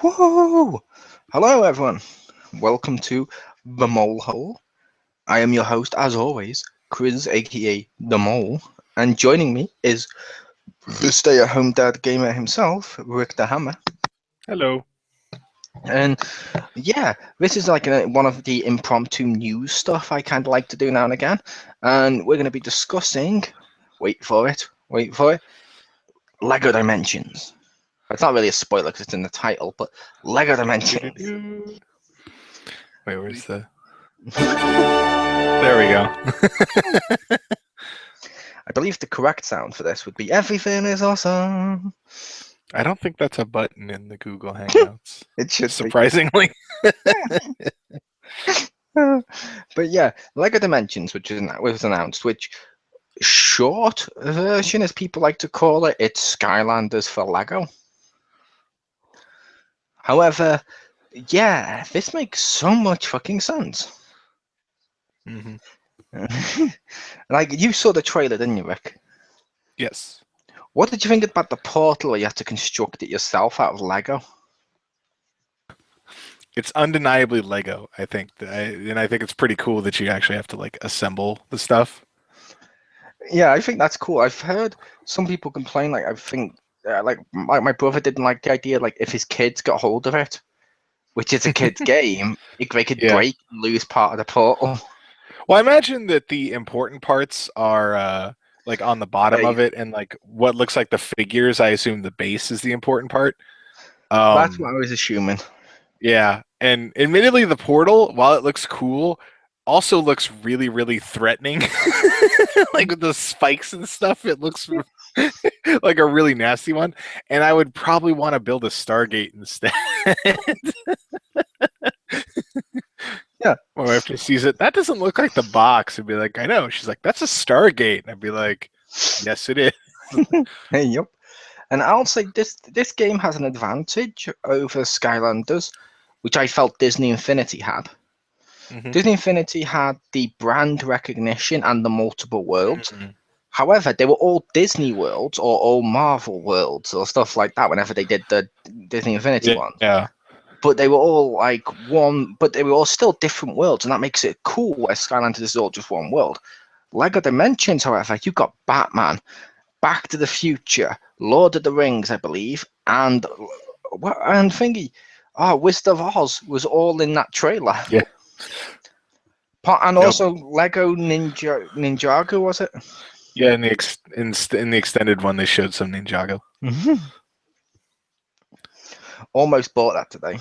Whoa! Hello, everyone. Welcome to The Mole Hole. I am your host, as always, Chriz, aka The Mole, and joining me is the stay-at-home dad gamer himself, Richter Hammer. Hello. And yeah, this is like one of the impromptu news stuff I kind of like to do now and again. And we're going to be discussing, wait for it, Lego Dimensions. It's not really a spoiler because it's in the title, but Lego Dimensions. Wait, where's the... There we go. I believe the correct sound for this would be "Everything is awesome." I don't think that's a button in the Google Hangouts. It should surprisingly. But yeah, Lego Dimensions, which was announced, which short version, as people like to call it, it's Skylanders for Lego. However, yeah, this makes so much fucking sense. Mm-hmm. Like, you saw the trailer, didn't you, Rick? Yes. What did you think about the portal where you have to construct it yourself out of Lego? It's undeniably Lego, I think. And I think it's pretty cool that you actually have to, like, assemble the stuff. Yeah, I think that's cool. I've heard some people complain, like, I think, like my brother didn't like the idea, like, if his kids got hold of it, which is a kid's game, they could break and lose part of the portal. Well, I imagine that the important parts are like on the bottom of it, and like what looks like the figures. I assume the base is the important part. That's what I was assuming. Yeah, and admittedly, the portal, while it looks cool, also looks really, really threatening. Like with the spikes and stuff, it looks like a really nasty one. And I would probably want to build a Stargate instead. Yeah. My wife just sees it. That doesn't look like the box. I'd be like, I know. She's like, that's a Stargate. And I'd be like, yes, it is. Hey, yep. And I'll say this game has an advantage over Skylanders, which I felt Disney Infinity had. Mm-hmm. Disney Infinity had the brand recognition and the multiple worlds. Mm-hmm. However, they were all Disney worlds or all Marvel worlds or stuff like that whenever they did the Disney Infinity ones. Yeah. But they were all like one, but they were all still different worlds, and that makes it cool where Skylanders is all just one world. Lego Dimensions, however, you got Batman, Back to the Future, Lord of the Rings, I believe, and thingy, Wizard of Oz was all in that trailer. Yeah. And also Lego Ninjago, was it? Yeah, in the extended one, they showed some Ninjago. Mm-hmm. Almost bought that today.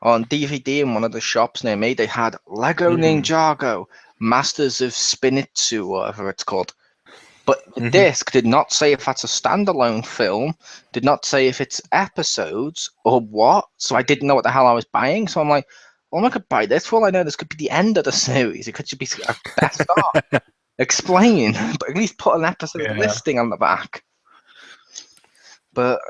On DVD in one of the shops near me, they had Lego Ninjago, Masters of Spinitzu, whatever it's called. But the disc did not say if that's a standalone film, did not say if it's episodes or what. So I didn't know what the hell I was buying. So I'm like, well, I could buy this. For all I know, this could be the end of the series. It could just be a best of. Explain, but at least put an episode listing on the back. But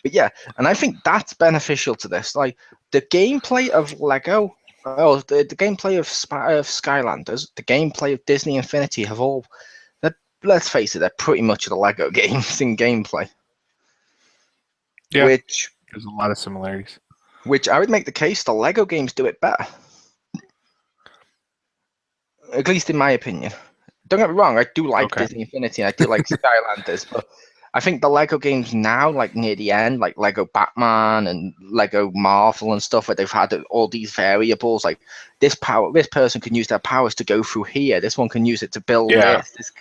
yeah, and I think that's beneficial to this. Like the gameplay of Lego, the gameplay of Skylanders, the gameplay of Disney Infinity have all. Let's face it, they're pretty much the Lego games in gameplay. Yeah, which there's a lot of similarities. Which I would make the case the Lego games do it better. At least in my opinion. Don't get me wrong, I do like Disney Infinity and I do like Skylanders, but I think the Lego games now, like near the end, like Lego Batman and Lego Marvel and stuff, where they've had all these variables, like this person can use their powers to go through here, this one can use it to build this.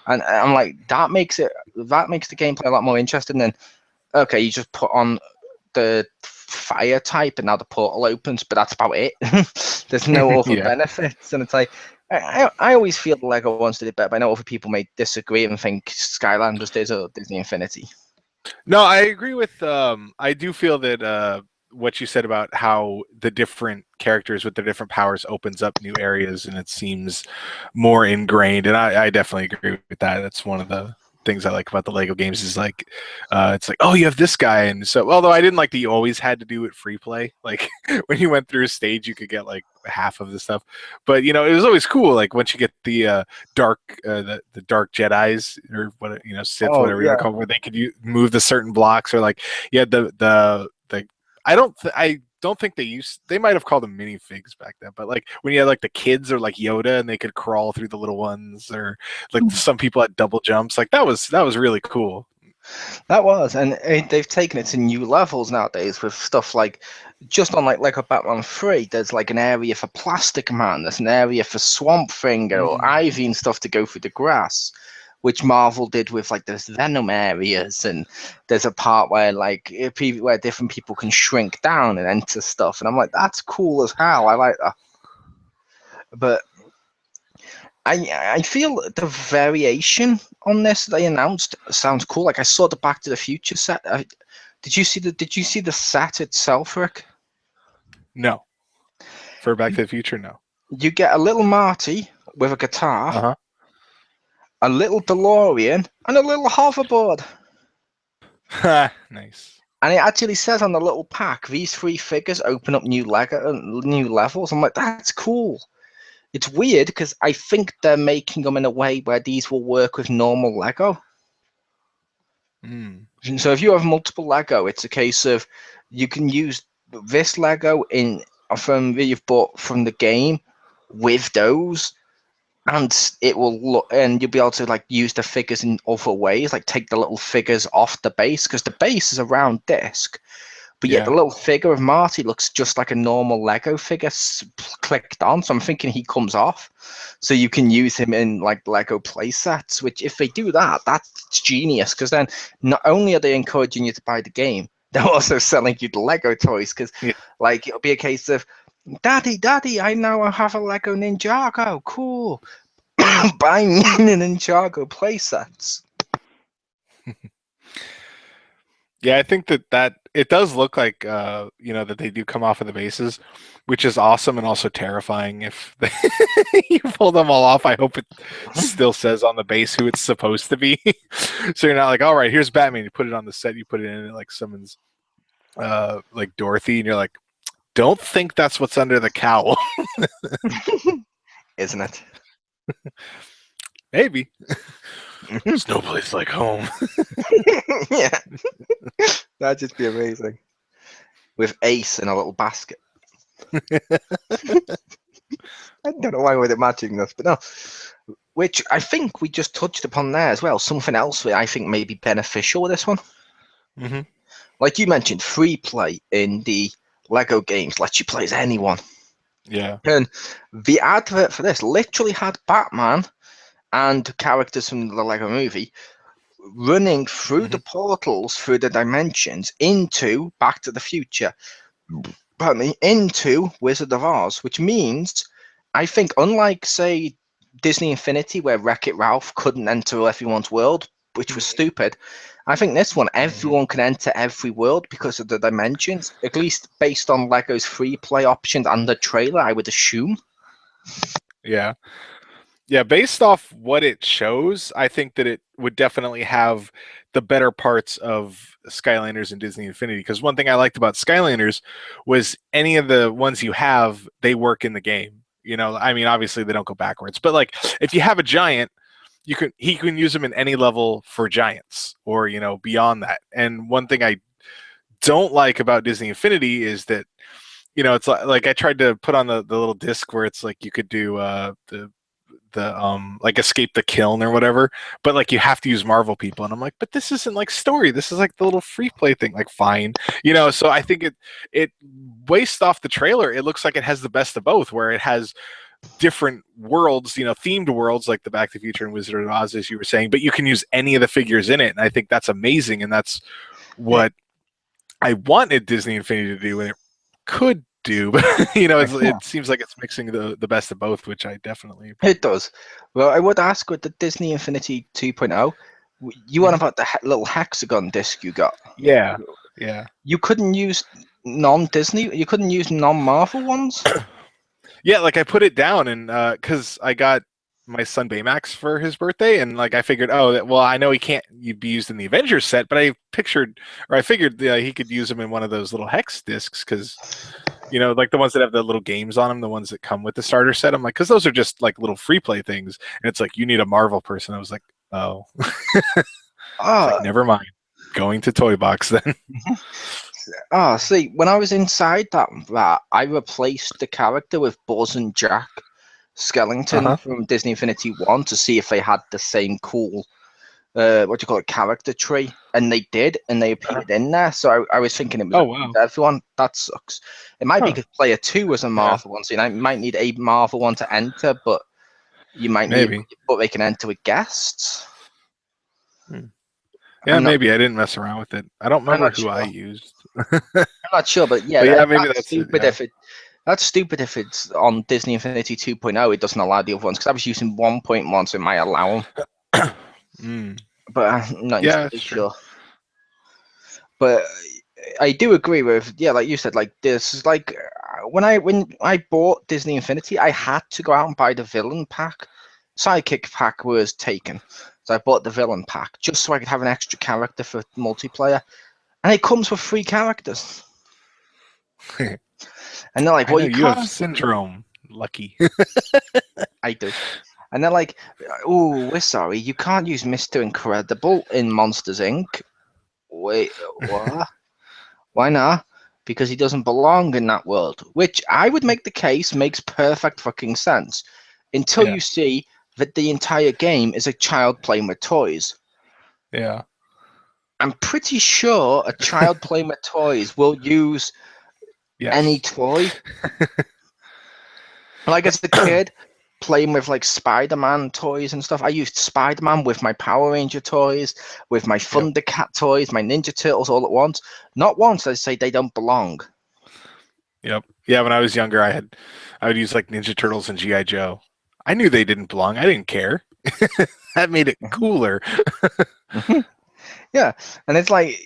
And I'm like, that makes the gameplay a lot more interesting than, okay, you just put on the fire type and now the portal opens, but that's about it. There's no other benefits. And it's like, I always feel the Lego ones did it better, but I know other people may disagree and think Skylanders did or Disney Infinity. No, I agree with, I do feel that what you said about how the different characters with their different powers opens up new areas and it seems more ingrained. And I definitely agree with that. That's one of the things I like about the Lego games is like, it's like, oh, you have this guy, and so although I didn't like that you always had to do it free play, like when you went through a stage, you could get like half of the stuff, but it was always cool. Like once you get the the dark Jedi's or what Sith, whatever you want to call them, where they could move the certain blocks, or like the I don't think they might have called them minifigs back then, but like when you had like the kids or like Yoda and they could crawl through the little ones, or like some people had double jumps, like that was really cool. That was, and they've taken it to new levels nowadays with stuff like, just on like Lego Batman 3, there's like an area for Plastic Man, there's an area for Swamp Thing or Ivy and stuff to go through the grass, which Marvel did with like there's Venom areas, and there's a part where like where different people can shrink down and enter stuff, and I'm like, that's cool as hell. I like that, but I feel the variation on this they announced sounds cool. Like I saw the Back to the Future set. Did you see the set itself, Rick? No. For Back to the Future, no. You get a little Marty with a guitar. A little DeLorean, and a little hoverboard. Nice. And it actually says on the little pack, these 3 figures open up new levels. I'm like, that's cool. It's weird because I think they're making them in a way where these will work with normal Lego. So if you have multiple Lego, it's a case of you can use this Lego from that you've bought from the game with those. And it will look, and you'll be able to like use the figures in other ways, like take the little figures off the base, because the base is a round disc, but yet the little figure of Marty looks just like a normal Lego figure clicked on. So I'm thinking he comes off, so you can use him in like Lego play sets. Which, if they do that, that's genius, because then not only are they encouraging you to buy the game, they're also selling you the Lego toys. Because like it'll be a case of, Daddy, I now have a Lego Ninjago. Cool. Buy me a Ninjago playsets. Yeah, I think that it does look like that they do come off of the bases, which is awesome and also terrifying if you pull them all off. I hope it still says on the base who it's supposed to be. So you're not like, all right, here's Batman. You put it on the set, you put it in like someone's like Dorothy, and you're like, don't think that's what's under the cowl. Isn't it? Maybe. There's no place like home. Yeah. That'd just be amazing. With Ace in a little basket. I don't know why we're matching this, but no. Which I think we just touched upon there as well. Something else that I think may be beneficial with this one. Like you mentioned, free play in the Lego games lets you play as anyone. Yeah. And the advert for this literally had Batman and characters from the Lego movie running through the portals, through the dimensions, into Back to the Future. Pardon me, into Wizard of Oz, which means, I think, unlike, say, Disney Infinity, where Wreck-It Ralph couldn't enter everyone's world, which was stupid, I think this one, everyone can enter every world because of the dimensions, at least based on Lego's free play options and the trailer, I would assume. Yeah. Yeah, based off what it shows, I think that it would definitely have the better parts of Skylanders and Disney Infinity. Because one thing I liked about Skylanders was any of the ones you have, they work in the game. I mean, obviously they don't go backwards, but like if you have a giant, he can use them in any level for giants or beyond that. And one thing I don't like about Disney Infinity is that it's like I tried to put on the little disc where it's like you could do the like escape the kiln or whatever, but like you have to use Marvel people, and I'm like, but this isn't like story, this is like the little free play thing. Like fine, so I think it based off the trailer, it looks like it has the best of both, where it has different worlds, themed worlds like the Back to the Future and Wizard of Oz, as you were saying, but you can use any of the figures in it, and I think that's amazing, and that's what I wanted Disney Infinity to do, and it could do, but it seems like it's mixing the best of both, which I definitely it does. Well, I would ask, with the Disney Infinity 2.0, you want about the little hexagon disc you got? Yeah. You couldn't use non-Disney, you couldn't use non-Marvel ones? Yeah, like I put it down, and because I got my son Baymax for his birthday, and like I figured, oh, well, I know he can't be used in the Avengers set, but I figured he could use him in one of those little hex discs because, like the ones that have the little games on them, the ones that come with the starter set. I'm like, because those are just like little free play things, and it's like you need a Marvel person. I was like, oh, it's like, never mind, going to Toy Box then. See, when I was inside that, I replaced the character with Buzz and Jack Skellington from Disney Infinity 1 to see if they had the same cool, character tree, and they did, and they appeared in there. So I was thinking it was everyone. That sucks. It might be because player 2 was a Marvel one, so you might need a Marvel one to enter, but you might need, but they can enter with guests. Yeah, maybe I didn't mess around with it. I don't remember who I used. I'm not sure, but maybe that's stupid. That's stupid if it's on Disney Infinity 2.0. It doesn't allow the other ones because I was using 1.1, so it might allow them. But I'm not entirely sure. But I do agree with like you said, like this. Like when I bought Disney Infinity, I had to go out and buy the villain pack. Sidekick pack was taken, so I bought the villain pack just so I could have an extra character for multiplayer, and it comes with 3 characters. And they're like, well, you have syndrome. Lucky. I do. And they're like, oh, we're sorry, you can't use Mr. Incredible in Monsters, Inc. Wait, what? Why not? Because he doesn't belong in that world. Which I would make the case makes perfect fucking sense. Until you see that the entire game is a child playing with toys. Yeah. I'm pretty sure a child playing with toys will use any toy. Like as a kid, playing with like Spider-Man toys and stuff, I used Spider-Man with my Power Ranger toys, with my Thundercat toys, my Ninja Turtles all at once. Not once I say they don't belong. Yep. Yeah, when I was younger, I would use like Ninja Turtles and G.I. Joe. I knew they didn't belong. I didn't care. That made it cooler. Yeah, and it's like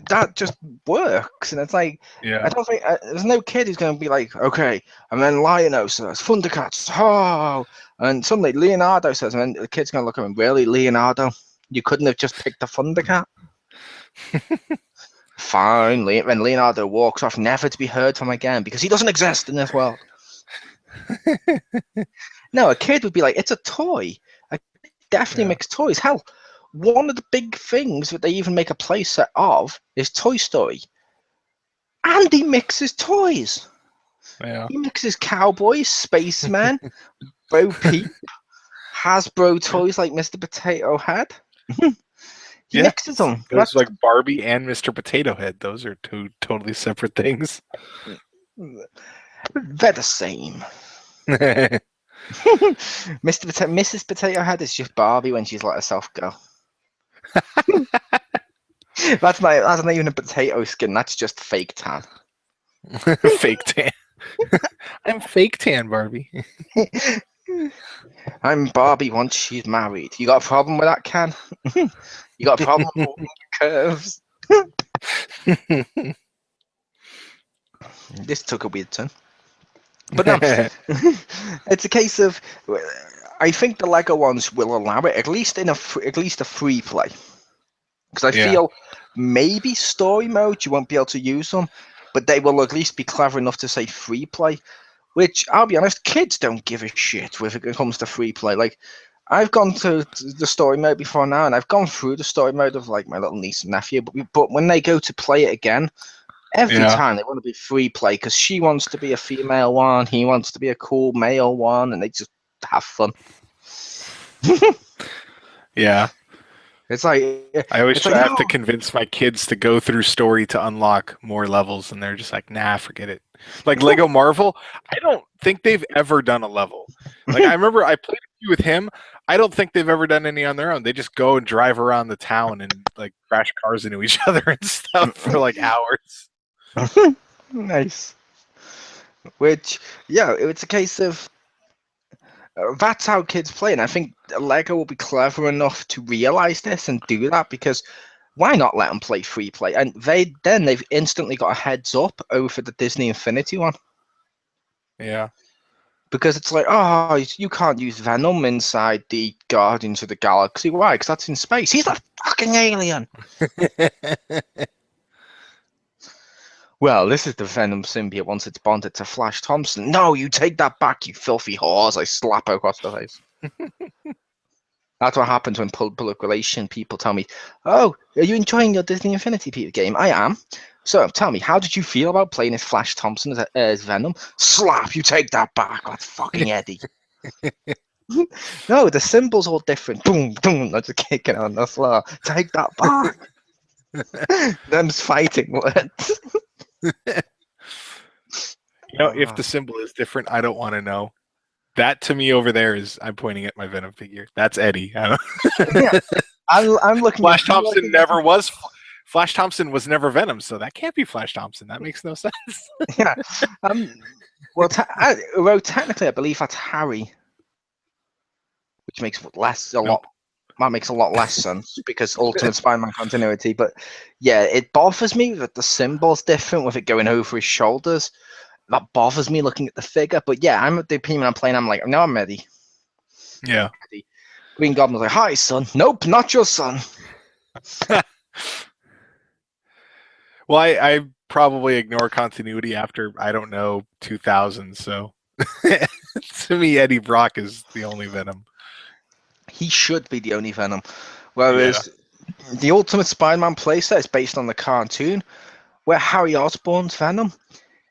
that just works, and it's like I don't think there's no kid who's going to be like, okay, and then Lionel says Thundercats, and suddenly Leonardo says, and then the kid's going to look at him, really, Leonardo, you couldn't have just picked a Thundercat? Fine, when Leonardo walks off, never to be heard from again because he doesn't exist in this world. No, a kid would be like, it's a toy. I definitely makes toys. Hell, one of the big things that they even make a playset of is Toy Story. And he mixes toys. Yeah. He mixes cowboys, spacemen, Bo Peep, Hasbro toys like Mr. Potato Head. He mixes them. Those like Barbie and Mr. Potato Head. Those are 2 totally separate things. They're the same. Mrs. Potato Head is just Barbie when she's let herself go. That's not even a potato skin. That's just fake tan. Fake tan. I'm fake tan, Barbie. I'm Barbie once she's married. You got a problem with that, Ken? You got a problem with curves? This took a weird turn. But no, it's a case of I think the Lego ones will allow it, at least a free play. Because I feel maybe story mode you won't be able to use them, but they will at least be clever enough to say free play. Which I'll be honest, kids don't give a shit when it comes to free play. Like I've gone to the story mode before now, and I've gone through the story mode of like my little niece and nephew. But when they go to play it again, every time they want to be free play because she wants to be a female one, he wants to be a cool male one, and they just have fun. Yeah. It's like I always have to convince my kids to go through story to unlock more levels, and they're just like, nah, forget it. Like Lego Marvel, I don't think they've ever done a level. Like I remember I played a few with him. I don't think they've ever done any on their own. They just go and drive around the town and like crash cars into each other and stuff for like hours. Nice. Which, it's a case of that's how kids play, and I think Lego will be clever enough to realize this and do that because why not let them play free play? And they've instantly got a heads up over the Disney Infinity one. Yeah. because it's like, oh, you can't use Venom inside the Guardians of the Galaxy. Why? Because that's in space. He's a fucking alien. Well, this is the Venom symbiote once it's bonded to Flash Thompson. No, you take that back, you filthy whores. I slap her across the face. That's what happens when public relation people tell me, oh, are you enjoying your Disney Infinity game? I am. So tell me, how did you feel about playing as Flash Thompson as Venom? Slap, you take that back. That's fucking Eddie. No, the symbol's all different. Boom, boom, that's a kicking on the floor. Take that back. Them's fighting words. If the symbol is different, I don't want to know. That to me over there is, I'm pointing at my Venom figure. That's Eddie. I don't Yeah, I'm looking. Flash Thompson never was. Flash Thompson was never Venom, so that can't be Flash Thompson. That makes no sense. Yeah. Well, technically, I believe that's Harry, which makes a lot. That makes a lot less sense because Ultimate Spider-Man continuity. But yeah, it bothers me that the symbol's different with it going over his shoulders. That bothers me looking at the figure. But yeah, I'm at the opinion I'm playing. I'm like, no, I'm ready. Yeah. Green Goblin's like, hi, son. Nope, not your son. Well, I probably ignore continuity after, I don't know, 2000. So to me, Eddie Brock is the only Venom. He should be the only Venom. Whereas the Ultimate Spider-Man playset is based on the cartoon, where Harry Osborn's Venom.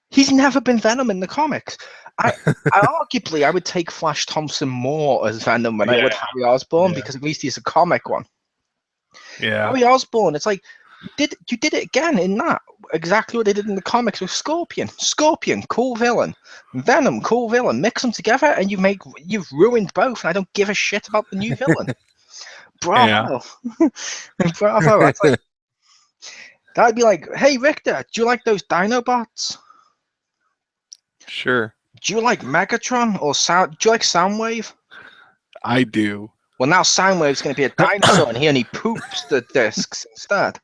He's never been Venom in the comics. I arguably, I would take Flash Thompson more as Venom than I would Harry Osborn because at least he's a comic one. Yeah. Harry Osborn, it's like you did it again in that. Exactly what they did in the comics with Scorpion. Scorpion, cool villain. Venom, cool villain. Mix them together and you've ruined both, and I don't give a shit about the new villain. Bravo. Yeah. Bravo. That's like, that'd be like, hey Richter, do you like those Dinobots? Sure. Do you like Megatron or do you like Soundwave? I do. Well, now Soundwave's going to be a dinosaur, and he only poops the discs instead.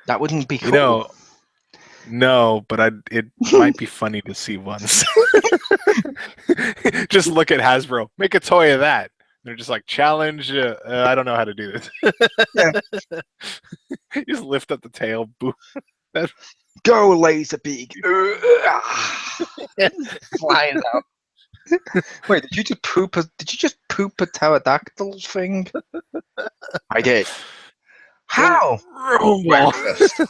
That wouldn't be cool. No, but it might be funny to see once. Just look at Hasbro. Make a toy of that. They're just like, challenge. I don't know how to do this. You just lift up the tail. Boom. Go, Laserbeak. Flying out. Wait, did you just poop a pterodactyl thing? I did. How? Breakfast.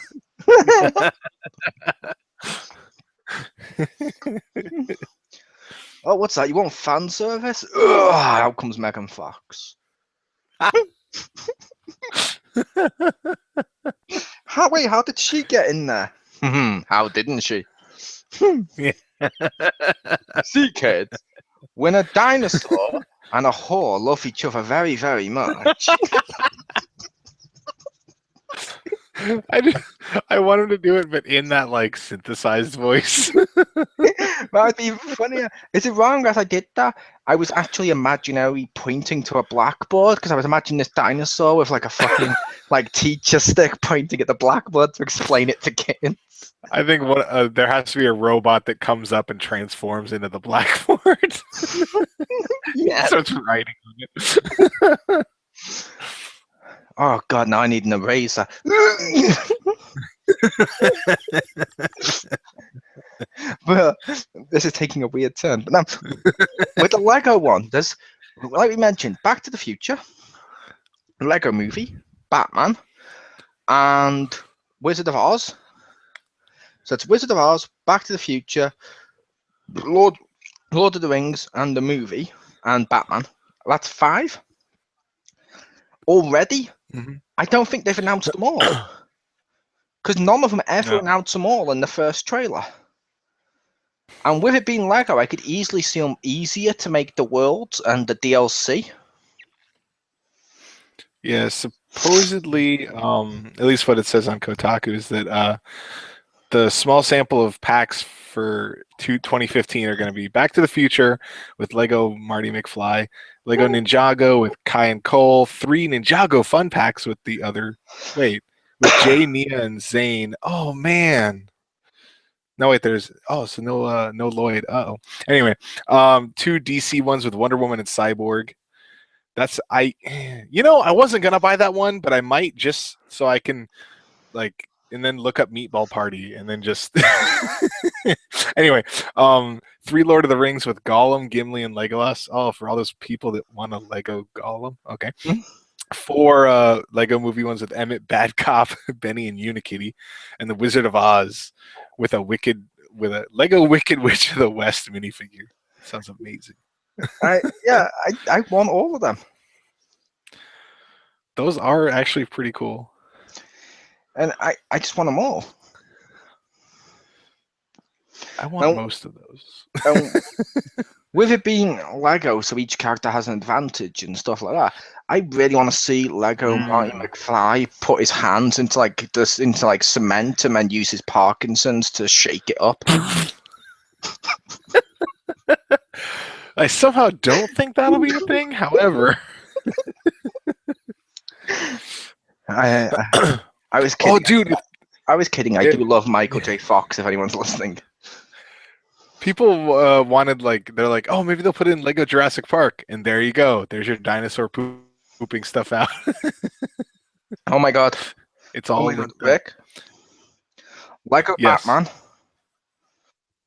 Oh, what's that? You want fan service? Ugh, out comes Megan Fox. How did she get in there? How didn't she? See, kids, when a dinosaur and a whore love each other very, very much. I wanted to do it, but in that like synthesized voice. That'd be funnier. Is it wrong as I did that? I was actually imaginary pointing to a blackboard because I was imagining this dinosaur with like a fucking like teacher stick pointing at the blackboard to explain it to kids. I think there has to be a robot that comes up and transforms into the blackboard. Yeah. So it's writing on it. Oh god, now I need an eraser. But this is taking a weird turn. But now, with the Lego one, there's, like we mentioned, Back to the Future, Lego Movie, Batman, and Wizard of Oz. So it's Wizard of Oz, Back to the Future, Lord of the Rings, and the movie, and Batman. That's 5 already. Mm-hmm. I don't think they've announced them all, because none of them ever announced them all in the first trailer. And with it being Lego, I could easily see them easier to make the worlds and the DLC. Yeah, supposedly, at least what it says on Kotaku is that the small sample of packs for 2015 are going to be Back to the Future with Lego Marty McFly, Lego Ninjago with Kai and Cole, 3 Ninjago fun packs with with Jay, Nia, and Zane. Oh man, No, wait, there's so no Lloyd. Uh-oh. Anyway, two DC ones with Wonder Woman and Cyborg. I wasn't gonna buy that one, but I might just so I can and then look up Meatball Party and then just anyway, three Lord of the Rings with Gollum, Gimli, and Legolas. Oh, for all those people that want a Lego Gollum. Okay. Mm-hmm. Four Lego movie ones with Emmett, Bad Cop, Benny, and Unikitty, and the Wizard of Oz with a Lego Wicked Witch of the West minifigure. Sounds amazing. I want all of them. Those are actually pretty cool. And I just want them all. I want most of those. With it being Lego, so each character has an advantage and stuff like that, I really want to see Lego Marty McFly put his hands into cement and then use his Parkinson's to shake it up. I somehow don't think that'll be a thing. However, I was kidding. Oh, dude, I was kidding. I do love Michael J. Fox. If anyone's listening, people wanted they're like, oh, maybe they'll put in Lego Jurassic Park, and there you go. There's your dinosaur pooping stuff out. Oh my god, it's all Rick. Lego Batman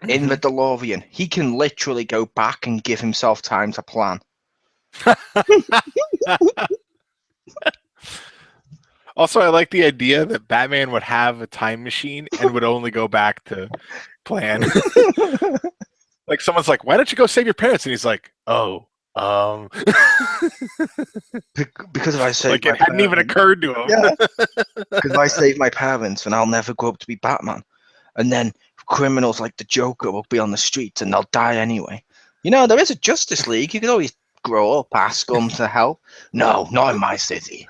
in the DeLorean. He can literally go back and give himself time to plan. Also, I like the idea that Batman would have a time machine and would only go back to plan. Like someone's like, "Why don't you go save your parents?" And he's like, "Oh, because if I save it hadn't even occurred to him." Yeah. Because if I save my parents, then I'll never grow up to be Batman, and then criminals like the Joker will be on the streets and they'll die anyway. There is a Justice League. You could always grow up, ask them to help. No, not in my city.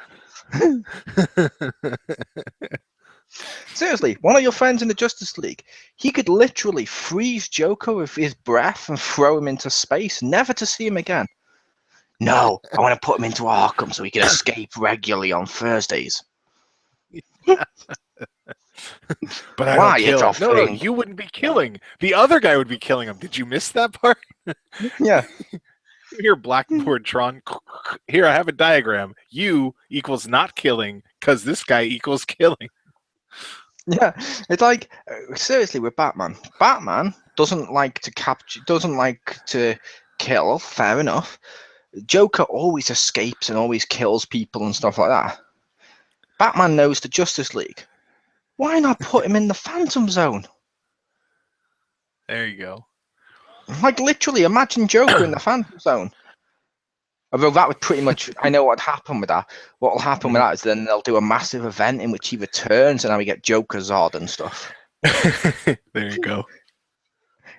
Seriously, one of your friends in the Justice League, he could literally freeze Joker with his breath and throw him into space, never to see him again. No, I want to put him into Arkham so he can escape regularly on Thursdays. But I don't kill. No, you wouldn't be killing. The other guy would be killing him. Did you miss that part? Yeah. Here, Blackboard Tron. Here, I have a diagram. You equals not killing because this guy equals killing. Yeah, it's like seriously with Batman. Batman doesn't like to capture, doesn't like to kill. Fair enough. Joker always escapes and always kills people and stuff like that. Batman knows the Justice League. Why not put him in the Phantom Zone? There you go. Like literally, imagine Joker in the Phantom Zone. Although that would pretty much, I know what happened with that. What will happen with that is then they'll do a massive event in which he returns, and now we get Joker Zod and stuff. There you go.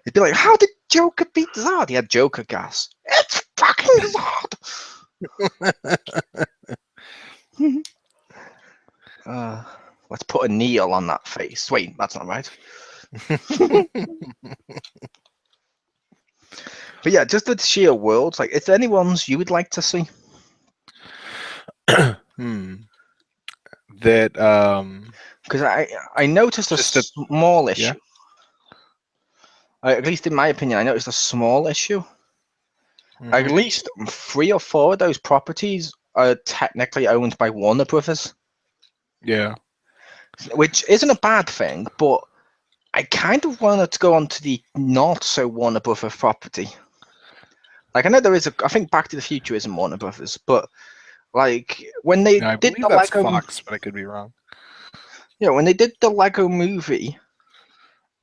It'd be like, how did Joker beat Zod? He had Joker gas. It's fucking Zod. Let's put a Neil on that face. Wait, that's not right. But yeah, just the sheer worlds. Like, is there any ones you would like to see? That because I noticed a small issue. Yeah. At least in my opinion, I noticed a small issue. Mm-hmm. At least 3 or 4 of those properties are technically owned by Warner Brothers. Yeah. Which isn't a bad thing, but I kind of wanted to go on to the not so Warner Brothers property. Like, I know there is I think Back to the Future isn't Warner Brothers, but like when they did the Lego Fox, but I could be wrong. Yeah, when they did the Lego movie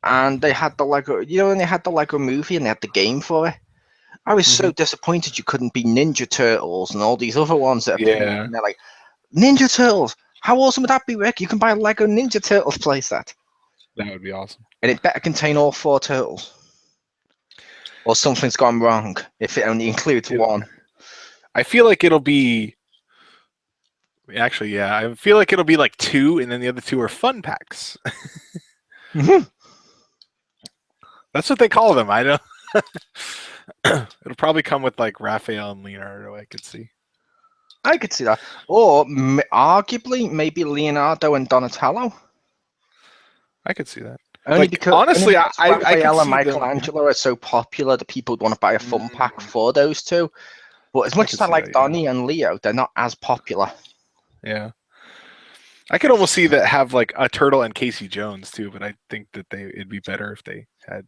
and they had the Lego, when they had the Lego movie and they had the game for it, I was so disappointed you couldn't be Ninja Turtles and all these other ones that and they're like, Ninja Turtles, how awesome would that be, Rick? You can buy a Lego Ninja Turtles playset. That would be awesome. And it better contain all 4 turtles. Or something's gone wrong if it only includes one. I feel like it'll be... Actually, yeah. I feel like it'll be like 2, and then the other 2 are fun packs. That's what they call them. I don't... It'll probably come with like Raphael and Leonardo, I could see. I could see that. Or arguably, maybe Leonardo and Donatello. I could see that. Only Like because honestly, only because I could Raphael and see them. Michelangelo are so popular that people would want to buy a fun pack for those two. But as much as I like Donnie and Leo, they're not as popular. Yeah. I could almost see that have like a turtle and Casey Jones too, but I think that it'd be better if they had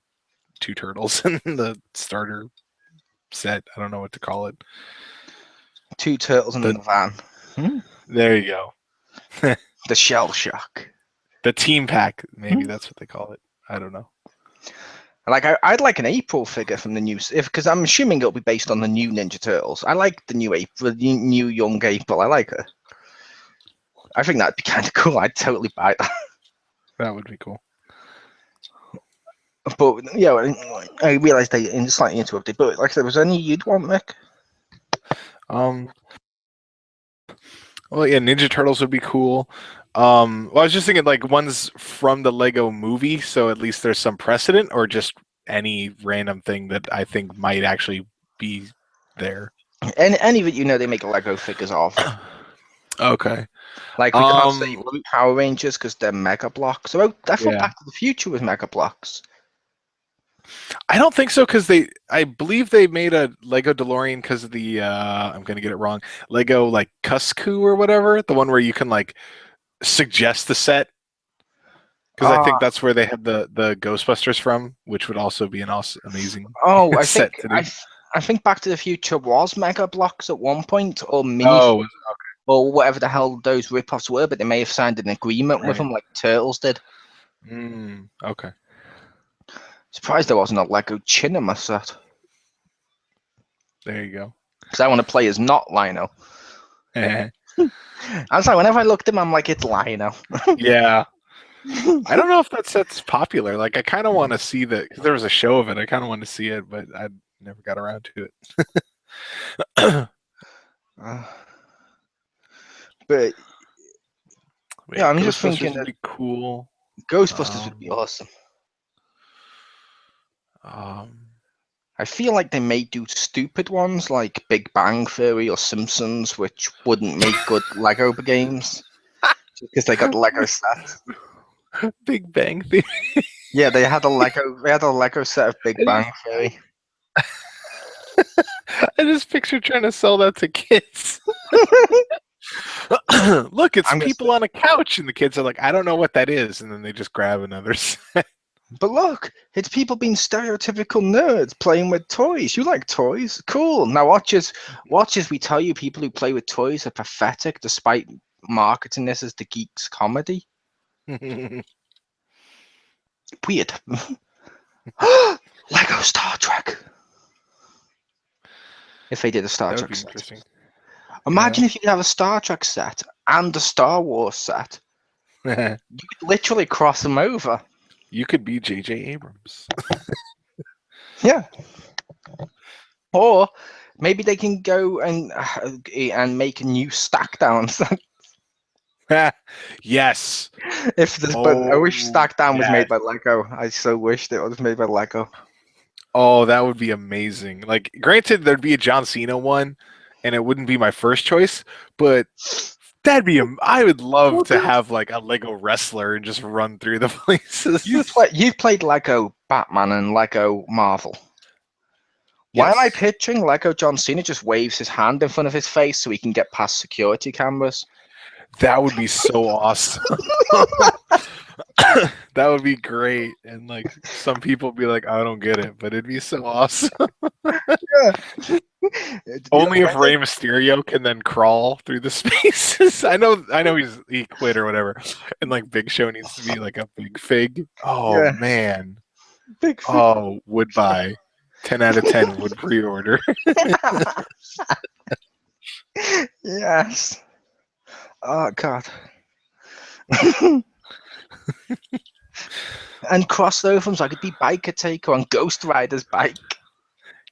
two turtles in the starter set. I don't know what to call it. Two turtles in the van. There you go. The shell shock. The team pack, maybe that's what they call it. I don't know. Like I'd like an April figure from the new, because I'm assuming it'll be based on the new Ninja Turtles. I like the new April, the new young April. I like her. I think that'd be kind of cool. I'd totally buy that. That would be cool. But yeah, I realized I slightly interrupted. But like I said, was there any you'd want, Mick? Well, yeah, Ninja Turtles would be cool. Well, I was just thinking like ones from the Lego movie, so at least there's some precedent, or just any random thing that I think might actually be there. Any that you know they make Lego figures of. Okay. Like we can't say Power Rangers because they're Mega Blocks. So I thought Back to the Future was Mega Blocks. I don't think so because I believe they made a Lego DeLorean because of the I'm gonna get it wrong, Lego like Cusco or whatever, the one where you can like suggest the set, because I think that's where they had the Ghostbusters from, which would also be an amazing set to do. I think Back to the Future was Mega Blocks at one point, or mini, or whatever the hell those ripoffs were, but they may have signed an agreement with them like Turtles did. Okay. Surprised there wasn't a Lego Chinema set. There you go. Because I want to play as not Lino. I was like, whenever I looked at him, I'm like, it's Lino. Yeah. I don't know if that set's popular. Like, I kind of want to see that, because there was a show of it. I kind of want to see it, but I never got around to it. But yeah, I'm just thinking would be cool. Ghostbusters would be awesome. I feel like they may do stupid ones like Big Bang Theory or Simpsons, which wouldn't make good Lego games because they got Lego sets. Big Bang Theory. Yeah, they had a Lego set of Big Bang Theory. I just picture trying to sell that to kids. Look, it's people on a couch, and the kids are like, I don't know what that is, and then they just grab another set. But look, it's people being stereotypical nerds playing with toys. You like toys? Cool. Now watch as we tell you people who play with toys are pathetic despite marketing this as the geeks comedy. Weird. Lego Star Trek. If they did a Star Trek set. Imagine if you could have a Star Trek set and a Star Wars set. You could literally cross them over. You could be J.J. Abrams. Yeah. Or maybe they can go and make a new stack down. Yes. But I wish Stack Down was made by Lego. I so wished it was made by Lego. Oh, that would be amazing. Like, granted, there'd be a John Cena one, and it wouldn't be my first choice, but that'd be I would love to have like a Lego wrestler and just run through the places. You've played Lego Batman and Lego Marvel. Why am I picturing Lego John Cena just waves his hand in front of his face so he can get past security cameras? That would be so awesome. That would be great. And like some people be like, I don't get it, but it'd be so awesome. Yeah. Only if Rey Mysterio can then crawl through the spaces. I know he quit or whatever. And like Big Show needs to be like a big fig. Oh man. Big fig. Oh, would buy. 10 out of 10 would pre-order. Yes. Oh God. And crossover, so I could be Biker Taker on Ghost Rider's bike.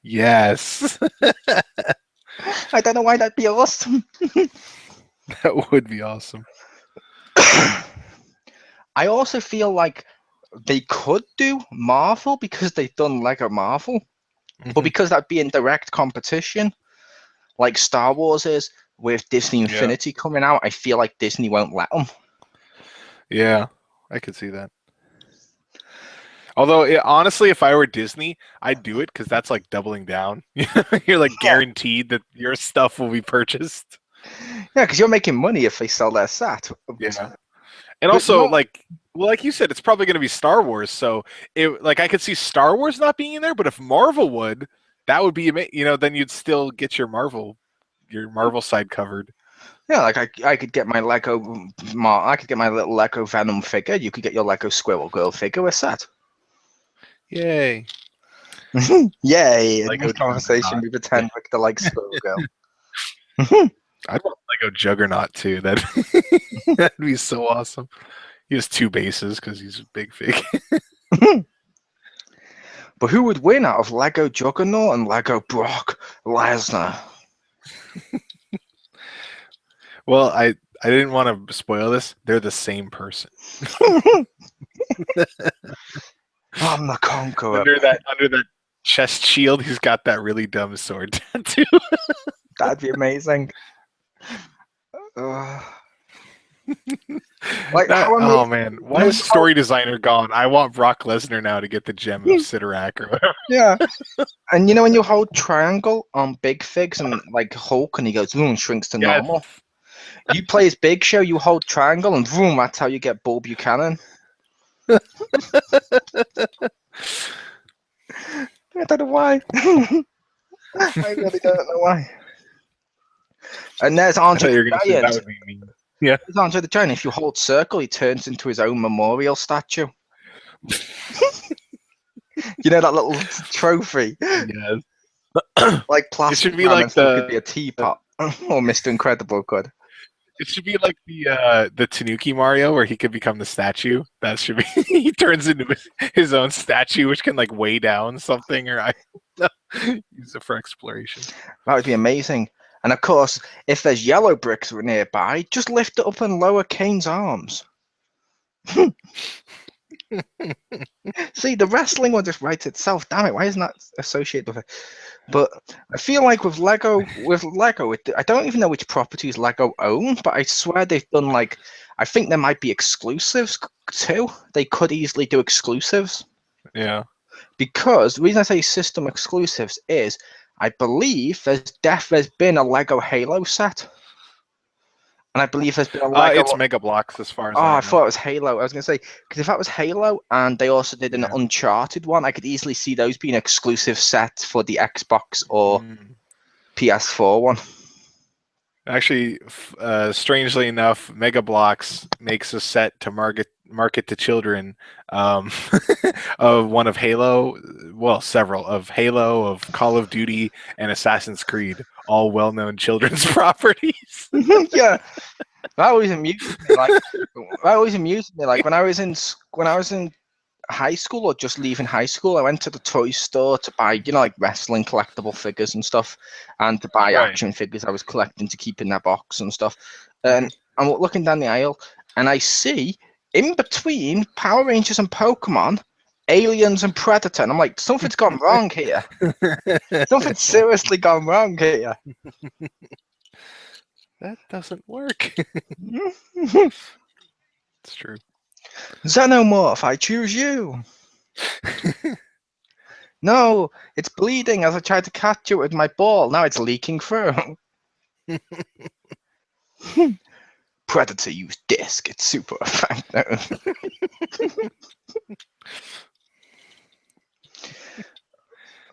Yes. I don't know why that'd be awesome. That would be awesome. I also feel like they could do Marvel because they've done Lego Marvel, but because that'd be in direct competition, like Star Wars is with Disney Infinity coming out, I feel like Disney won't let them. Yeah, I could see that. Although honestly, if I were Disney, I'd do it because that's like doubling down. You're like guaranteed that your stuff will be purchased. Yeah, because you're making money if they sell their set. Yeah, and But also no, like you said, it's probably going to be Star Wars. So I could see Star Wars not being in there, but if Marvel would, that would be then you'd still get your Marvel side covered. yeah, like I could get my I could get my little Lego Venom figure. You could get your Lego Squirrel Girl figure with set. Yay! Yay! In Lego this conversation, Juggernaut. we pretend we're like Squirrel Girl. I'd want Lego Juggernaut too. That'd be so awesome. He has 2 bases because he's a big fig. But who would win out of Lego Juggernaut and Lego Brock Lesnar? Well, I didn't want to spoil this. They're the same person. I'm the conqueror. Under that chest shield, he's got that really dumb sword tattoo. That'd be amazing. Oh man, why is story designer gone? I want Brock Lesnar now to get the gem of Sidorak or whatever. Yeah, and when you hold triangle on big figs and like Hulk, and he goes boom, shrinks to normal. You play as Big Show, you hold triangle, and boom, that's how you get Bull Buchanan. I don't know why. I really don't know why. And there's Andre the Giant. That would be mean. Yeah. There's Andre the Giant. If you hold circle, he turns into his own memorial statue. You know that little trophy? Yes. Like plastic. It should be like could be a teapot. Or Mr. Incredible could. It should be like the Tanuki Mario where he could become the statue. That should be he turns into his own statue, which can like weigh down something or use it for exploration. That would be amazing. And of course, if there's yellow bricks nearby, just lift it up and lower Kane's arms. See, the wrestling one just writes itself. Damn it! Why isn't that associated with it? But I feel like with Lego, I don't even know which properties Lego own, but I swear they've done I think there might be exclusives too. They could easily do exclusives. Yeah. Because the reason I say system exclusives is I believe there's been a Lego Halo set. And I believe there's been a Lego... it's Mega Bloks as far as I know. I thought it was Halo. I was going to say, because if that was Halo and they also did an Uncharted one, I could easily see those being exclusive sets for the Xbox or PS4 one. Actually, strangely enough, Mega Bloks makes a set to market to children of one of Halo, well, several of Halo, of Call of Duty, and Assassin's Creed, all well-known children's properties. Yeah, that always amused me. Like when I was in high school or just leaving high school, I went to the toy store to buy wrestling collectible figures and stuff, and to buy action figures I was collecting to keep in that box and stuff. And I'm looking down the aisle and I see in between Power Rangers and Pokemon, Aliens and Predator, and I'm like, something's gone wrong here. Something's seriously gone wrong here. That doesn't work. It's true. Xenomorph, I choose you. No, it's bleeding as I tried to catch it with my ball. Now it's leaking through. Predator use disc. It's super effective.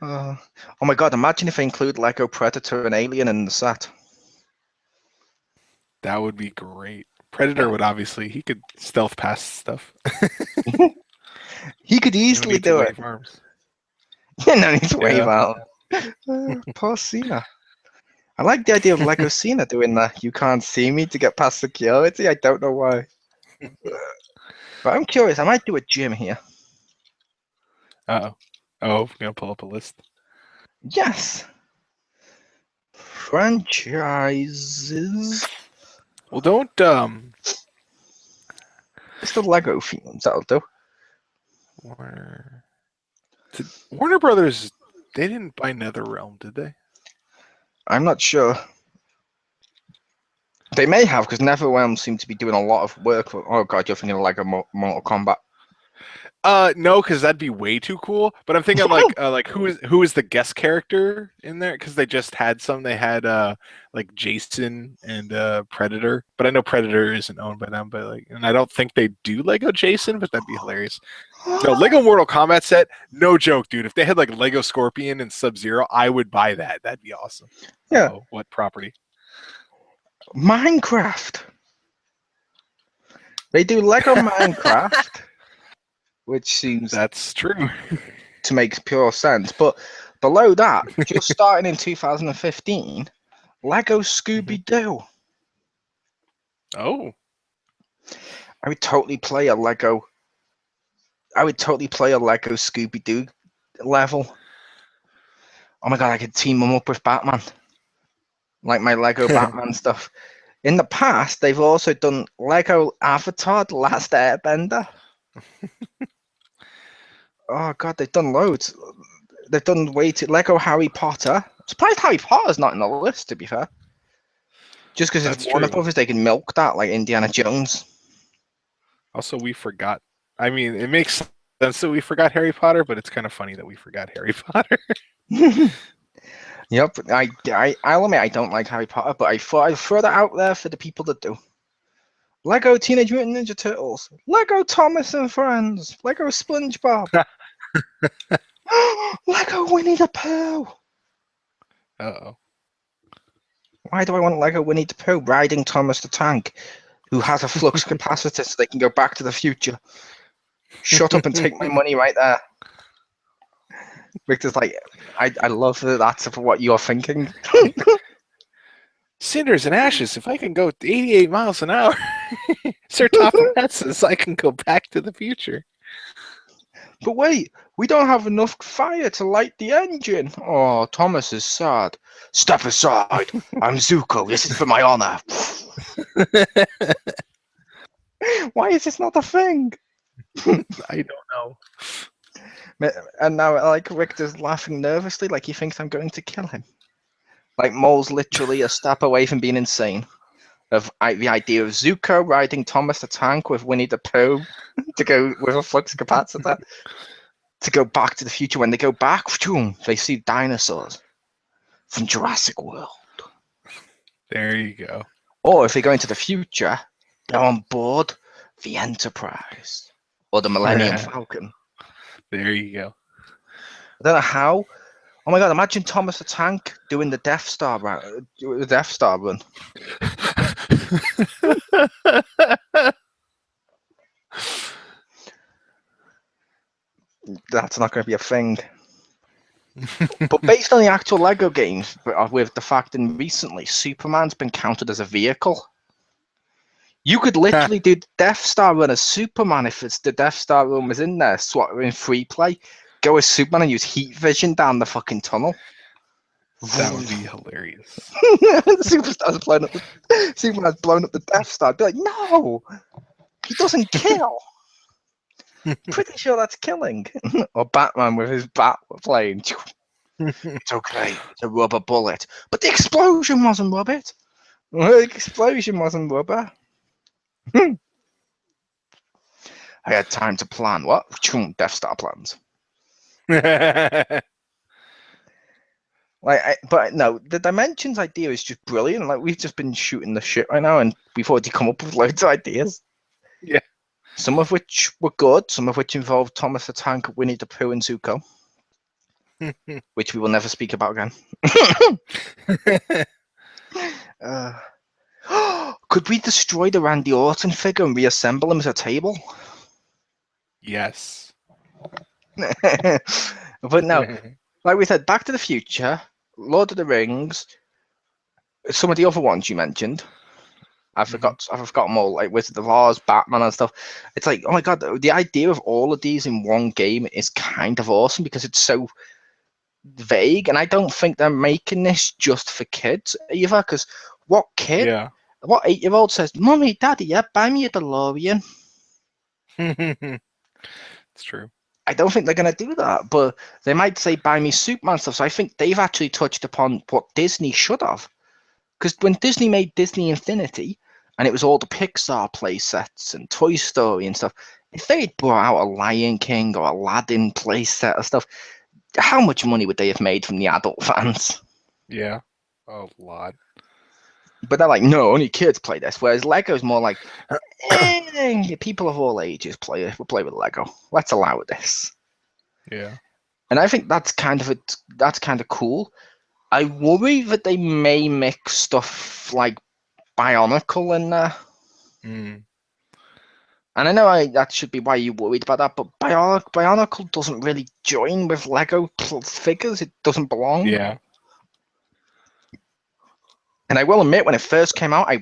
Oh my god, imagine if they include Lego Predator and Alien in the set. That would be great. Predator would he could stealth past stuff. He could easily do it. Yeah, no need to wave out. Poor Cena. I like the idea of Lego Cena doing that. You can't see me to get past security. I don't know why. But I'm curious. I might do a gym here. Oh, I'm gonna pull up a list. Yes. Franchises. Well, don't It's the Lego themes. That'll do. Warner Brothers, they didn't buy NetherRealm, did they? I'm not sure. They may have, because NetherRealm seem to be doing a lot of work. Oh god, you're thinking of Lego Mortal Kombat. No, because that'd be way too cool. But I'm thinking like who is the guest character in there? Because they just had some. They had like Jason and Predator. But I know Predator isn't owned by them. But like, and I don't think they do Lego Jason. But that'd be hilarious. No, Lego Mortal Kombat set. No joke, dude. If they had like Lego Scorpion and Sub-Zero, I would buy that. That'd be awesome. Yeah. Oh, what property? Minecraft. They do Lego Minecraft, which seems That's true. to make pure sense. But below that, just starting in 2015, Lego Scooby-Doo. Oh. I would totally play a Lego Scooby-Doo level. Oh my god, I could team them up with Batman. Like my Lego Batman stuff. In the past, they've also done Lego Avatar: The Last Airbender. Oh god, they've done loads. They've done Lego Harry Potter. I'm surprised Harry Potter's not in the list, to be fair. Just because it's Warner Brothers, they can milk that like Indiana Jones. Also, we forgot. I mean, it makes sense that we forgot Harry Potter, but it's kind of funny that we forgot Harry Potter. Yep, I'll admit I don't like Harry Potter, but I thought I'd throw that out there for the people that do. Lego Teenage Mutant Ninja Turtles, Lego Thomas and Friends, Lego SpongeBob, Lego Winnie the Pooh. Uh-oh. Why do I want Lego Winnie the Pooh riding Thomas the Tank, who has a flux capacitor so they can go back to the future? Shut up and take my money right there. Richter's like, I love that that's what you're thinking. Cinders and ashes, if I can go 88 miles an hour. Sir Topham says I can go back to the future. But wait, we don't have enough fire to light the engine. Oh, Thomas is sad. Step aside. I'm Zuko. This is for my honor. Why is this not a thing? I don't know. And now, like, Richter's laughing nervously, like he thinks I'm going to kill him. Like, Mole's literally a step away from being insane. Of the idea of Zuko riding Thomas the Tank with Winnie the Pooh to go with a flux capacitor to go back to the future. When they go back, they see dinosaurs from Jurassic World. There you go. Or if they go into the future, they're on board the Enterprise or the Millennium Falcon. There you go. I don't know how. Oh my god! Imagine Thomas the Tank doing the Death Star run. That's not going to be a thing. But based on the actual Lego games, with the fact that recently Superman's been counted as a vehicle, you could literally do Death Star run as Superman if it's the Death Star run was in there, in free play. Go as Superman and use heat vision down the fucking tunnel. That would be hilarious. Superman's blown up the Death Star. I'd be like, no, he doesn't kill. Pretty sure that's killing. Or Batman with his bat plane. It's okay. It's a rubber bullet. But the explosion wasn't rubber. The explosion wasn't rubber. I had time to plan. What? Death Star plans. But no, the Dimensions idea is just brilliant. Like, we've just been shooting the shit right now, and we've already come up with loads of ideas. Yeah. Some of which were good, some of which involved Thomas the Tank, Winnie the Pooh, and Zuko, which we will never speak about again. Could we destroy the Randy Orton figure and reassemble him as a table? Yes. But no, like we said, Back to the Future, Lord of the Rings, some of the other ones you mentioned. I've forgotten all, like Wizard of Oz, Batman and stuff. It's like, oh my god, the idea of all of these in one game is kind of awesome because it's so vague, and I don't think they're making this just for kids either, because what 8-year-old says, Mummy, Daddy, yeah, buy me a DeLorean? It's true. I don't think they're going to do that, but they might say, buy me Superman stuff. So I think they've actually touched upon what Disney should have. Because when Disney made Disney Infinity, and it was all the Pixar play sets and Toy Story and stuff, if they had brought out a Lion King or Aladdin playset or stuff, how much money would they have made from the adult fans? Yeah, a lot. But they're like, no, only kids play this. Whereas Lego's more like, people of all ages play it. We'll play with Lego. Let's allow this. Yeah. And I think that's kind of cool. I worry that they may mix stuff like Bionicle in there. Mm. And I know that should be why you're worried about that, but Bionicle doesn't really join with Lego figures. It doesn't belong. Yeah. And I will admit, when it first came out, I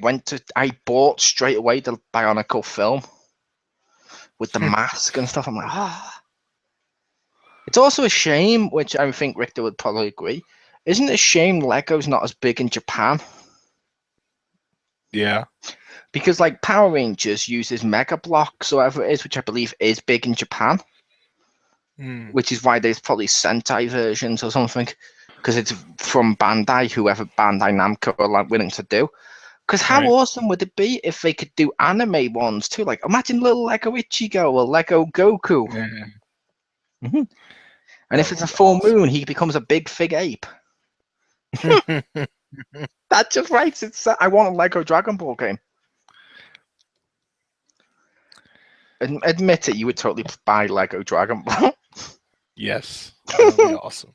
bought straight away the Bionicle film with the mask and stuff. I'm like, ah. It's also a shame, which I think Richter would probably agree. Isn't it a shame Lego's not as big in Japan? Yeah. Because like Power Rangers uses Mega Bloks or whatever it is, which I believe is big in Japan. Which is why there's probably Sentai versions or something. Because it's from Bandai, whoever Bandai Namco are like willing to do. Because how awesome would it be if they could do anime ones too? Like imagine little Lego Ichigo or Lego Goku. Mm-hmm. And if it's a full moon, he becomes a big fig ape. That just writes it. I want a Lego Dragon Ball game. Admit it, you would totally buy Lego Dragon Ball. Yes, that would be awesome.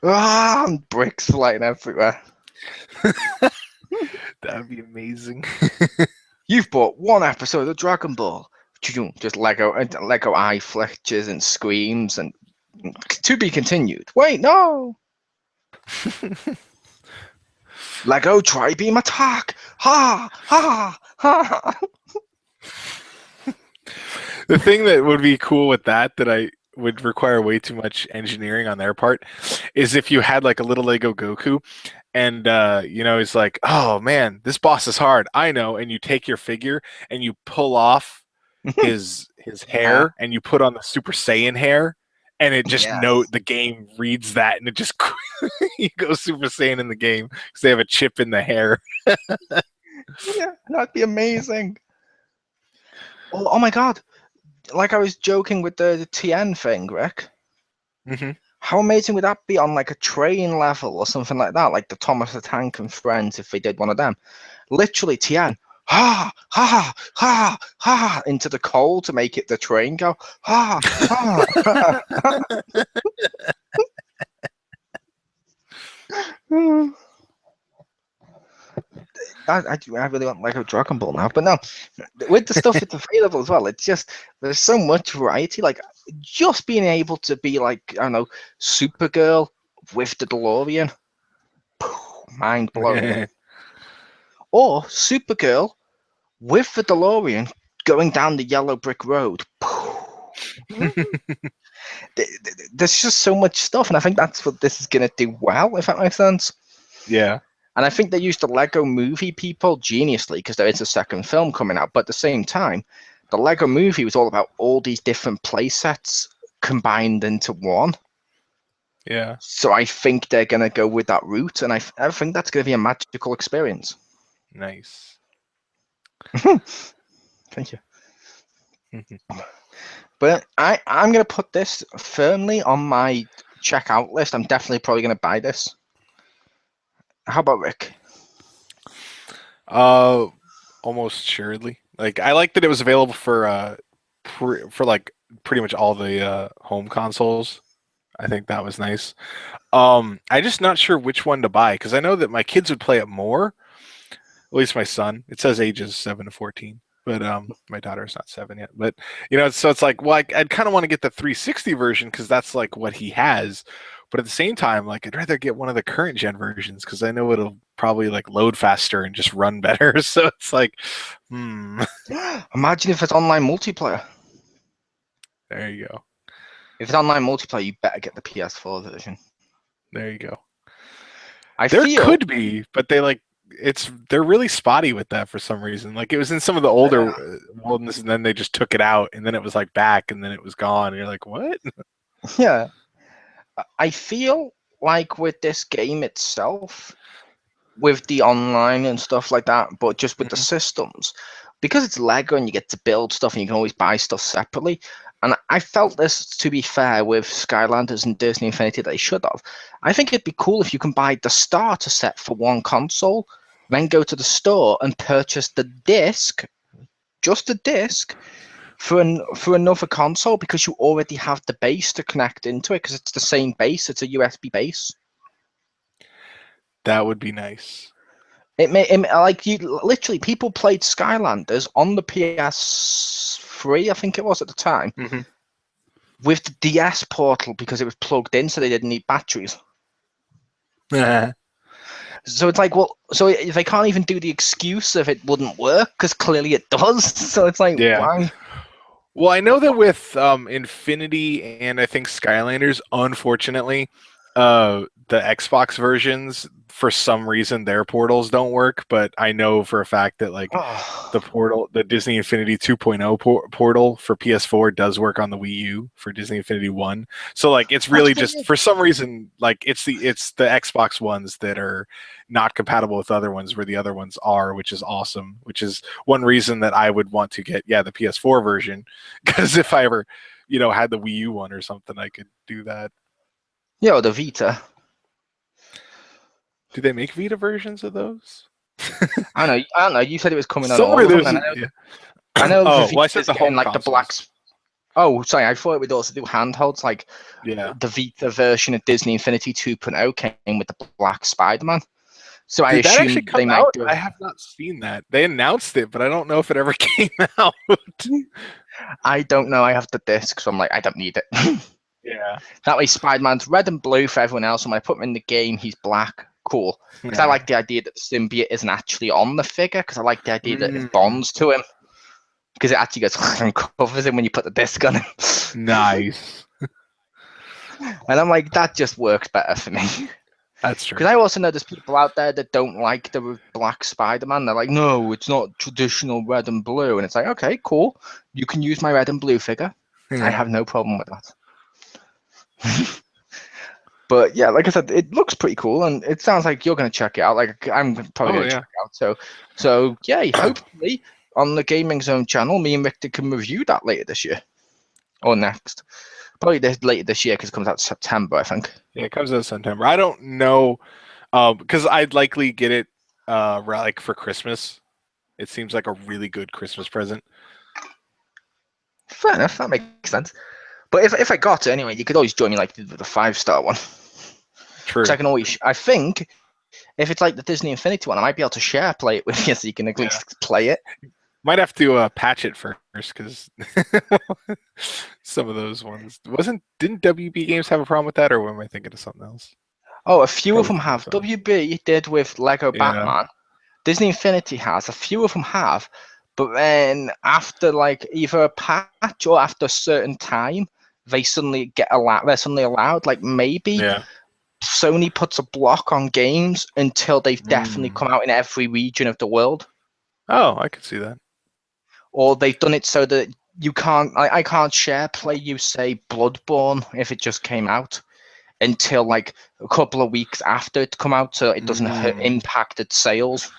And bricks flying everywhere. That would be amazing. You've bought one episode of Dragon Ball. Just Lego eye fletches and screams and to be continued. Wait, no. Lego Tri-Beam attack! Ha! Ha! Ha! The thing that would be cool with that I would require way too much engineering on their part is if you had like a little Lego Goku and it's like, oh man, this boss is hard. I know. And you take your figure and you pull off his hair and you put on the Super Saiyan hair and it just the game reads that and it just you go Super Saiyan in the game because they have a chip in the hair. Yeah, that'd be amazing. Oh my god. Like I was joking with the TN thing, Rick. Mm-hmm. How amazing would that be on like a train level or something like that? Like the Thomas the Tank and Friends, if they did one of them. Literally, TN, ha, ha, ha, ha, into the coal to make it the train go, ha, ha, ha. I really want Lego Dragon Ball now, but no, with the stuff that's available as well, it's just there's so much variety. Like just being able to be like I don't know, Supergirl with the DeLorean, mind blowing, or Supergirl with the DeLorean going down the yellow brick road. There's just so much stuff, and I think that's what this is gonna do well, if that makes sense. Yeah. And I think they used the Lego movie people geniusly because there is a second film coming out. But at the same time, the Lego movie was all about all these different play sets combined into one. Yeah. So I think they're going to go with that route. And I think that's going to be a magical experience. Nice. Thank you. But I'm going to put this firmly on my checkout list. I'm definitely probably going to buy this. How about Rick? Almost surely. Like I like that it was available for like pretty much all the home consoles. I think that was nice. I'm just not sure which one to buy because I know that my kids would play it more. At least my son. It says ages 7 to 14, but my daughter is not 7 yet. But so it's like, well, I'd kind of want to get the 360 version because that's like what he has. But at the same time, like I'd rather get one of the current gen versions because I know it'll probably like load faster and just run better. So it's like, Imagine if it's online multiplayer. There you go. If it's online multiplayer, you better get the PS4 version. There you go. There could be, but they're really spotty with that for some reason. Like it was in some of the older ones, and then they just took it out, and then it was like back, and then it was gone. And you're like, what? Yeah. I feel like with this game itself, with the online and stuff like that, but just with the systems, because it's Lego and you get to build stuff and you can always buy stuff separately. And I felt this, to be fair, with Skylanders and Disney Infinity, they should have. I think it'd be cool if you can buy the starter set for one console, then go to the store and purchase the disc, just a disc, for another console, because you already have the base to connect into it, because it's the same base. It's a USB base. That would be nice. Like, you literally, people played Skylanders on the PS3, I think it was at the time, with the DS portal because it was plugged in, so they didn't need batteries. So it's like, well, so they can't even do the excuse if it wouldn't work, because clearly it does. So it's like, why? Well, I know that with Infinity and I think Skylanders, unfortunately, the Xbox versions, for some reason, their portals don't work. But I know for a fact that like the Disney Infinity 2.0 portal for PS4 does work on the Wii U for Disney Infinity 1. So like it's really just for some reason like it's the Xbox ones that are not compatible with other ones where the other ones are, which is awesome. Which is one reason that I would want to get the PS4 version, because if I ever had the Wii U one or something, I could do that. Yeah, or the Vita. Do they make Vita versions of those? I don't know. You said it was coming on all of them. I know the Vita's getting like consoles. The blacks. Oh, sorry. I thought it would also do handhelds. Like the Vita version of Disney Infinity 2.0 came with the black Spider-Man. So I assume they might do it. I have not seen that. They announced it, but I don't know if it ever came out. I don't know. I have the disc, so I'm like, I don't need it. Yeah. That way, Spider-Man's red and blue for everyone else, and when I put him in the game, he's black. Cool. Because I like the idea that the symbiote isn't actually on the figure, because I like the idea that it bonds to him. Because it actually goes and covers him when you put the disc on him. Nice. And I'm like, that just works better for me. That's true. Because I also know there's people out there that don't like the black Spider-Man. They're like, no, it's not traditional red and blue. And it's like, okay, cool. You can use my red and blue figure. I have no problem with that. But yeah, like I said, it looks pretty cool, and it sounds like you're going to check it out. Like I'm probably going to check it out. So yeah, hopefully on the Gaming Zone channel, me and Richter can review that later this year or next. Probably later this year because it comes out in September, I think. Yeah, it comes out in September. I don't know because I'd likely get it like for Christmas. It seems like a really good Christmas present. Fair enough, that makes sense. But if I got it anyway, you could always join me like the 5-star one. True. I can always. I think if it's like the Disney Infinity one, I might be able to play it with you, so you can at least play it. Might have to patch it first, because some of those ones didn't WB Games have a problem with that, or am I thinking of something else? Oh, a few of them have. WB did with Lego Batman. Disney Infinity has. A few of them have, but then after like either a patch or after a certain time, they suddenly they're suddenly allowed. Like maybe Sony puts a block on games until they've definitely come out in every region of the world. Oh, I could see that. Or they've done it so that you can't. I can't play you say Bloodborne if it just came out until like a couple of weeks after it come out, so it doesn't impact its sales.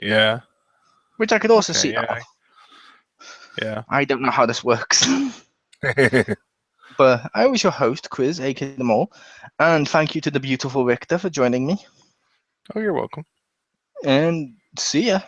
Yeah. Which I could also see. Yeah. I don't know how this works. But I was your host, Chriz, aka The Mole, and thank you to the beautiful Richter for joining me. Oh, you're welcome. And see ya.